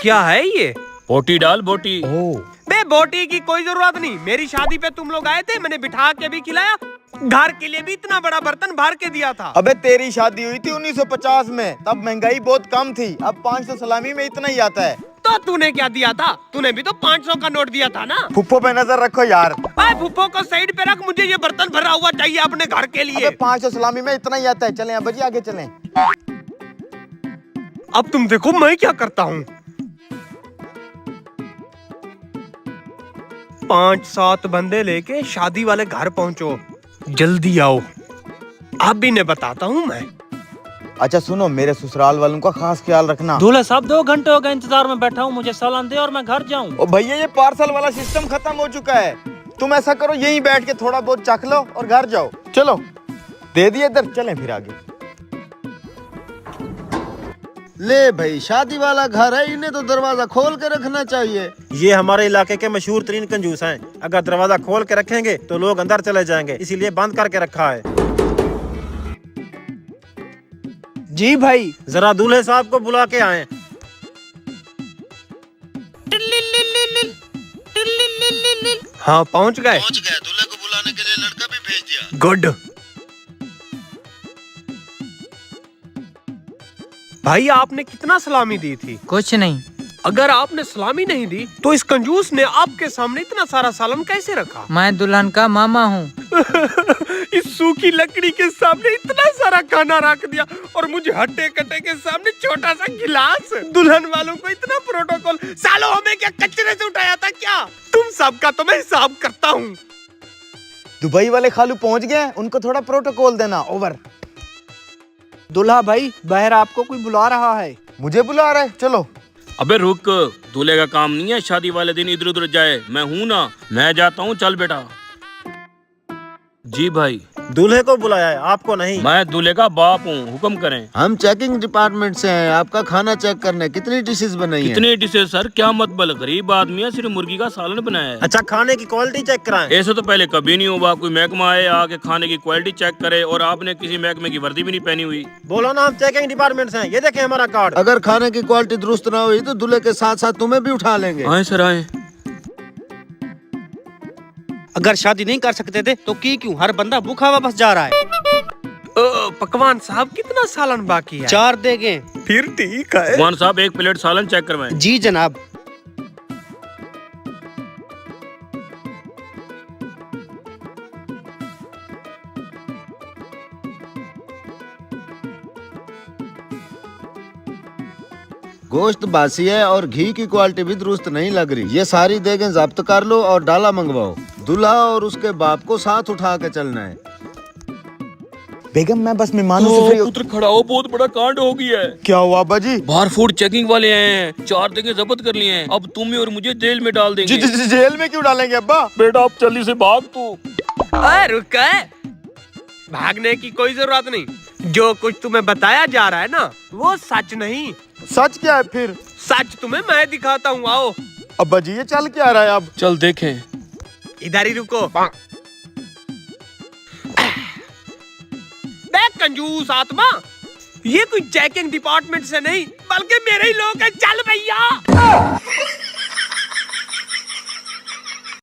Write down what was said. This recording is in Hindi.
क्या है ये? बोटी डाल बोटी। बे बोटी की कोई जरूरत नहीं, मेरी शादी पे तुम लोग आए थे, मैंने बिठा के भी खिलाया, घर के लिए भी इतना बड़ा बर्तन भर के दिया था। अबे तेरी शादी हुई थी 1950 में, तब महंगाई बहुत कम थी, अब 500 सलामी में इतना ही आता है। तो तूने क्या दिया था? तूने भी तो 500 का नोट दिया था ना। फुप्पो पे नजर रखो यार। फुप्पो को साइड पे रख, मुझे ये बर्तन भरा हुआ चाहिए अपने घर के लिए। 500 सलामी में इतना ही आता है। चलें अब्बा जी आगे चलें। अब तुम देखो मैं क्या करता हूँ। 5-7 बंदे लेके शादी वाले घर पहुंचो, जल्दी आओ। आप भी ने बताता हूँ मैं। अच्छा सुनो, मेरे ससुराल वालों का खास ख्याल रखना। दूल्हे साहब 2 घंटे हो गए इंतजार में बैठा हूँ, मुझे सालन दे और मैं घर जाऊँ। ओ भैया ये पार्सल वाला सिस्टम खत्म हो चुका है। तुम ऐसा करो, यहीं बैठ के थोड़ा बहुत चख लो और घर जाओ। चलो दे दिए इधर, चलें फिर आगे। ले भाई, शादी वाला घर है, इन्हें तो दरवाजा खोल के रखना चाहिए। ये हमारे इलाके के मशहूर तरीन कंजूस हैं। अगर दरवाजा खोल के रखेंगे तो लोग अंदर चले जाएंगे, इसीलिए बंद करके रखा है। जी भाई, जरा दूल्हे साहब को बुला के आए। हाँ पहुँच गए। दूल्हे को बुलाने के लिए लड़का भी भेज दिया। गुड। भाई आपने कितना सलामी दी थी? कुछ नहीं। अगर आपने सलामी नहीं दी तो इस कंजूस ने आपके सामने इतना सारा सालन कैसे रखा? मैं दुल्हन का मामा हूँ। इस सूखी लकड़ी के सामने इतना सारा खाना रख दिया और मुझे हट्टे कट्टे के सामने छोटा सा गिलास। दुल्हन वालों को इतना प्रोटोकॉल, सालों हमें क्या कचरे से उठाया था क्या? तुम सबका तो मैं हिसाब करता हूँ। दुबई वाले खालू पहुंच गए, उनको थोड़ा प्रोटोकॉल देना। ओवर। दूल्हा भाई, बाहर आपको कोई बुला रहा है। मुझे बुला रहा है, चलो। अबे रुक, दूल्हे का काम नहीं है शादी वाले दिन इधर उधर जाए। मैं हूँ ना, मैं जाता हूँ, चल बेटा। जी भाई। दूल्हे को बुलाया है, आपको नहीं। मैं दूल्हे का बाप हूँ, हुक्म करें। हम चेकिंग डिपार्टमेंट से हैं, आपका खाना चेक करने। कितनी डिशेस बनाई हैं? कितने डिशेस सर? क्या मतबल, गरीब आदमी है, सिर्फ मुर्गी का सालन बनाया है। अच्छा, खाने की क्वालिटी चेक कराएं। ऐसा तो पहले कभी नहीं हुआ। कोई महकमा आए आके खाने की क्वालिटी चेक करे, और आपने किसी महकमे की वर्दी भी नहीं पहनी हुई। बोलो ना, हम चेकिंग डिपार्टमेंट से हैं। ये देखें हमारा कार्ड। अगर खाने की क्वालिटी दुरुस्त ना हुई तो दूल्हे के साथ साथ तुम्हें भी उठा लेंगे। आए सर आए। अगर शादी नहीं कर सकते थे तो क्यों हर बंदा भूखा वापस जा रहा है। पकवान साहब कितना सालन बाकी है? 4 देंगे। फिर ठीक है। भगवान साहब 1 प्लेट सालन चेक करवाएं। जी जनाब। गोश्त बासी है और घी की क्वालिटी भी दुरुस्त नहीं लग रही। ये सारी देगें जब्त कर लो और डाला मंगवाओ। दूल्हा और उसके बाप को साथ उठा के चलना है। बेगम मैं बस मेहमानों से फ्री। पुत्र खड़ा हो, बहुत बड़ा कांड हो गया है। क्या हुआ अब्बा जी? बाहर फूड चेकिंग वाले आए हैं, 4 देगे जब्त कर लिए हैं। अब तुम्हें और मुझे जेल में डाल देंगे। जेल में क्यों डालेंगे अब्बा? बेटा अब जल्दी से भाग तू। रुक, भागने की कोई जरूरत नहीं। जो कुछ तुम्हें बताया जा रहा है ना, वो सच नहीं। सच क्या है फिर? सच तुम्हें मैं दिखाता हूँ, आओ। अब्बा जी ये चल क्या रहा है अब? चल देखें। इधर ही रुको। देख कंजूस आत्मा, ये कोई चेकिंग डिपार्टमेंट से नहीं बल्कि मेरे ही लोग हैं। चल भैया।